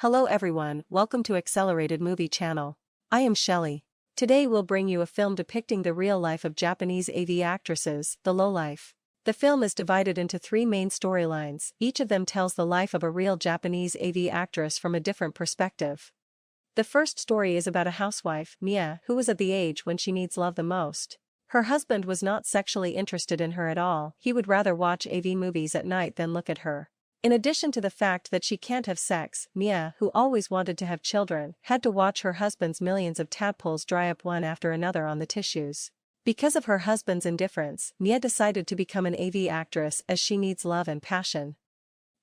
Hello everyone, welcome to Accelerated Movie Channel. I am Shelley. Today we'll bring you a film depicting the real life of Japanese AV actresses, The Lowlife. The film is divided into three main storylines, each of them tells the life of a real Japanese AV actress from a different perspective. The first story is about a housewife, Mia, who was at the age when she needs love the most. Her husband was not sexually interested in her at all, he would rather watch AV movies at night than look at her. In addition to the fact that she can't have sex, Mia, who always wanted to have children, had to watch her husband's millions of tadpoles dry up one after another on the tissues. Because of her husband's indifference, Mia decided to become an AV actress as she needs love and passion.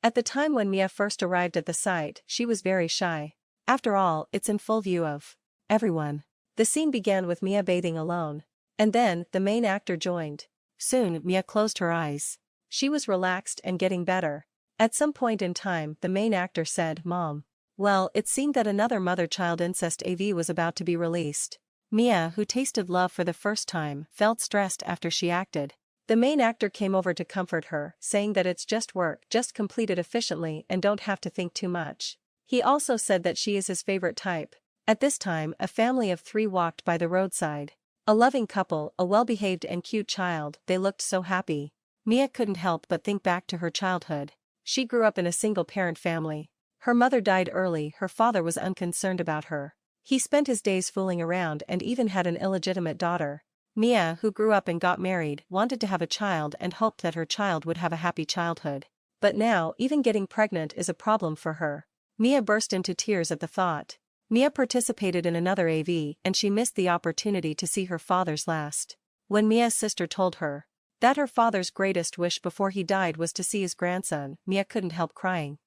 At the time when Mia first arrived at the site, she was very shy. After all, it's in full view of everyone. The scene began with Mia bathing alone. And then, the main actor joined. Soon, Mia closed her eyes. She was relaxed and getting better. At some point in time, the main actor said, "Mom." Well, it seemed that another mother-child incest AV was about to be released. Mia, who tasted love for the first time, felt stressed after she acted. The main actor came over to comfort her, saying that it's just work, just complete it efficiently and don't have to think too much. He also said that she is his favorite type. At this time, a family of 3 walked by the roadside. A loving couple, a well-behaved and cute child, they looked so happy. Mia couldn't help but think back to her childhood. She grew up in a single-parent family. Her mother died early, her father was unconcerned about her. He spent his days fooling around and even had an illegitimate daughter. Mia, who grew up and got married, wanted to have a child and hoped that her child would have a happy childhood. But now, even getting pregnant is a problem for her. Mia burst into tears at the thought. Mia participated in another AV and she missed the opportunity to see her father's last. When Mia's sister told her that her father's greatest wish before he died was to see his grandson, Mia couldn't help crying.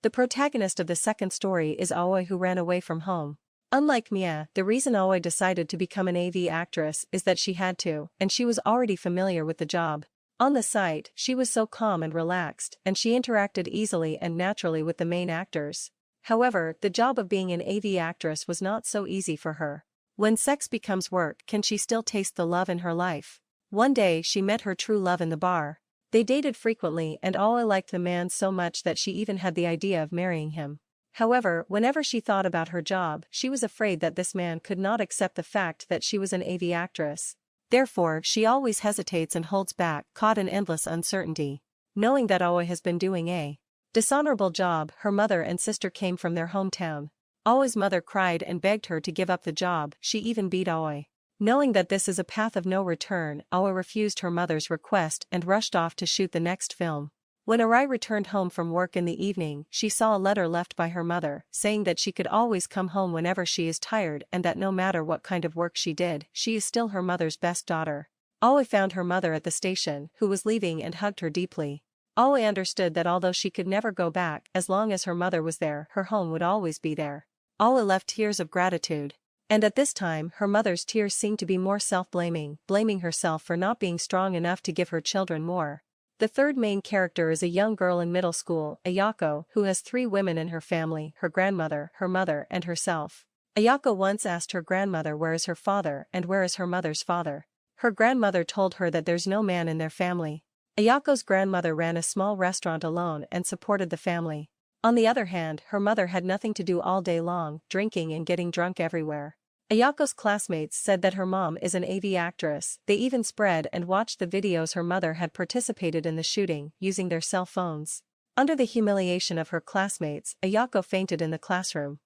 The protagonist of the second story is Aoi, who ran away from home. Unlike Mia, the reason Aoi decided to become an AV actress is that she had to, and she was already familiar with the job. On the site, she was so calm and relaxed, and she interacted easily and naturally with the main actors. However, the job of being an AV actress was not so easy for her. When sex becomes work, can she still taste the love in her life? One day she met her true love in the bar. They dated frequently and Aoi liked the man so much that she even had the idea of marrying him. However, whenever she thought about her job, she was afraid that this man could not accept the fact that she was an AV actress. Therefore, she always hesitates and holds back, caught in endless uncertainty. Knowing that Aoi has been doing a dishonorable job, her mother and sister came from their hometown. Aoi's mother cried and begged her to give up the job, she even beat Aoi. Knowing that this is a path of no return, Aoi refused her mother's request and rushed off to shoot the next film. When Arai returned home from work in the evening, she saw a letter left by her mother, saying that she could always come home whenever she is tired and that no matter what kind of work she did, she is still her mother's best daughter. Aoi found her mother at the station, who was leaving, and hugged her deeply. Aoi understood that although she could never go back, as long as her mother was there, her home would always be there. Aoi left tears of gratitude. And at this time, her mother's tears seemed to be more self-blaming, blaming herself for not being strong enough to give her children more. The third main character is a young girl in middle school, Ayako, who has 3 women in her family, her grandmother, her mother, and herself. Ayako once asked her grandmother where is her father and where is her mother's father. Her grandmother told her that there's no man in their family. Ayako's grandmother ran a small restaurant alone and supported the family. On the other hand, her mother had nothing to do all day long, drinking and getting drunk everywhere. Ayako's classmates said that her mom is an AV actress. They even spread and watched the videos her mother had participated in the shooting, using their cell phones. Under the humiliation of her classmates, Ayako fainted in the classroom.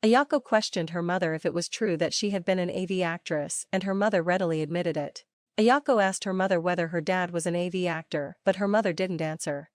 Ayako questioned her mother if it was true that she had been an AV actress, and her mother readily admitted it. Ayako asked her mother whether her dad was an AV actor, but her mother didn't answer.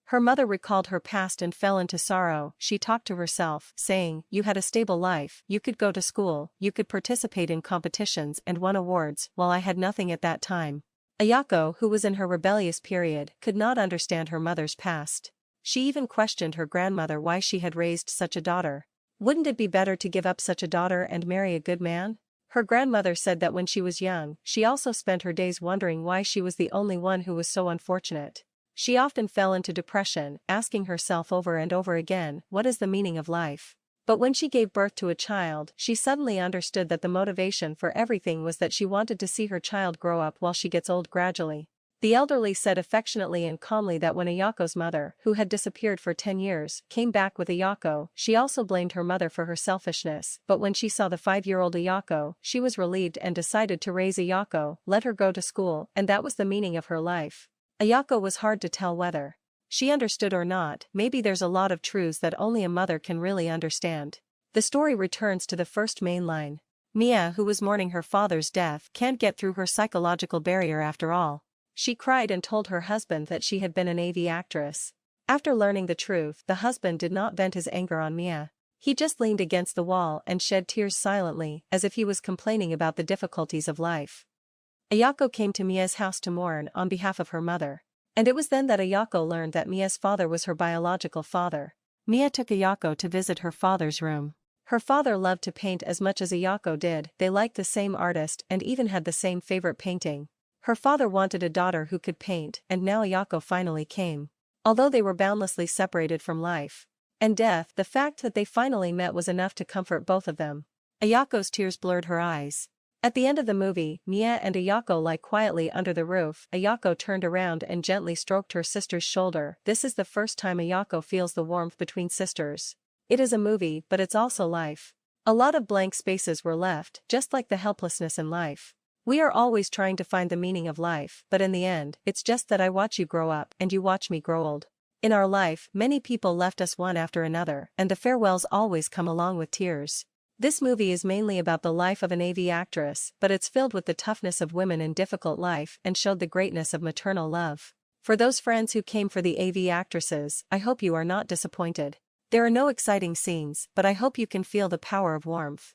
Her mother recalled her past and fell into sorrow. She talked to herself, saying, "You had a stable life, you could go to school, you could participate in competitions and won awards, while I had nothing at that time." Ayako, who was in her rebellious period, could not understand her mother's past. She even questioned her grandmother why she had raised such a daughter. Wouldn't it be better to give up such a daughter and marry a good man? Her grandmother said that when she was young, she also spent her days wondering why she was the only one who was so unfortunate. She often fell into depression, asking herself over and over again, what is the meaning of life? But when she gave birth to a child, she suddenly understood that the motivation for everything was that she wanted to see her child grow up while she gets old gradually. The elderly said affectionately and calmly that when Ayako's mother, who had disappeared for 10 years, came back with Ayako, she also blamed her mother for her selfishness, but when she saw the 5-year-old Ayako, she was relieved and decided to raise Ayako, let her go to school, and that was the meaning of her life. Ayako was hard to tell whether she understood or not. Maybe there's a lot of truths that only a mother can really understand. The story returns to the first main line. Mia, who was mourning her father's death, can't get through her psychological barrier after all. She cried and told her husband that she had been an AV actress. After learning the truth, the husband did not vent his anger on Mia. He just leaned against the wall and shed tears silently, as if he was complaining about the difficulties of life. Ayako came to Mia's house to mourn on behalf of her mother. And it was then that Ayako learned that Mia's father was her biological father. Mia took Ayako to visit her father's room. Her father loved to paint as much as Ayako did, they liked the same artist and even had the same favorite painting. Her father wanted a daughter who could paint, and now Ayako finally came. Although they were boundlessly separated from life and death, the fact that they finally met was enough to comfort both of them. Ayako's tears blurred her eyes. At the end of the movie, Mia and Ayako lie quietly under the roof. Ayako turned around and gently stroked her sister's shoulder. This is the first time Ayako feels the warmth between sisters. It is a movie, but it's also life. A lot of blank spaces were left, just like the helplessness in life. We are always trying to find the meaning of life, but in the end, it's just that I watch you grow up and you watch me grow old. In our life, many people left us one after another, and the farewells always come along with tears. This movie is mainly about the life of an AV actress, but it's filled with the toughness of women in difficult life and showed the greatness of maternal love. For those friends who came for the AV actresses, I hope you are not disappointed. There are no exciting scenes, but I hope you can feel the power of warmth.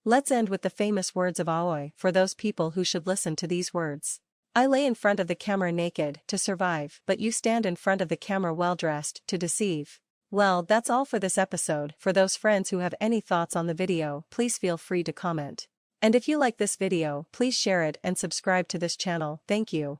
Let's end with the famous words of Aoi for those people who should listen to these words. I lay in front of the camera naked to survive, but you stand in front of the camera well dressed to deceive. Well, that's all for this episode. For those friends who have any thoughts on the video, please feel free to comment. And if you like this video, please share it and subscribe to this channel. Thank you.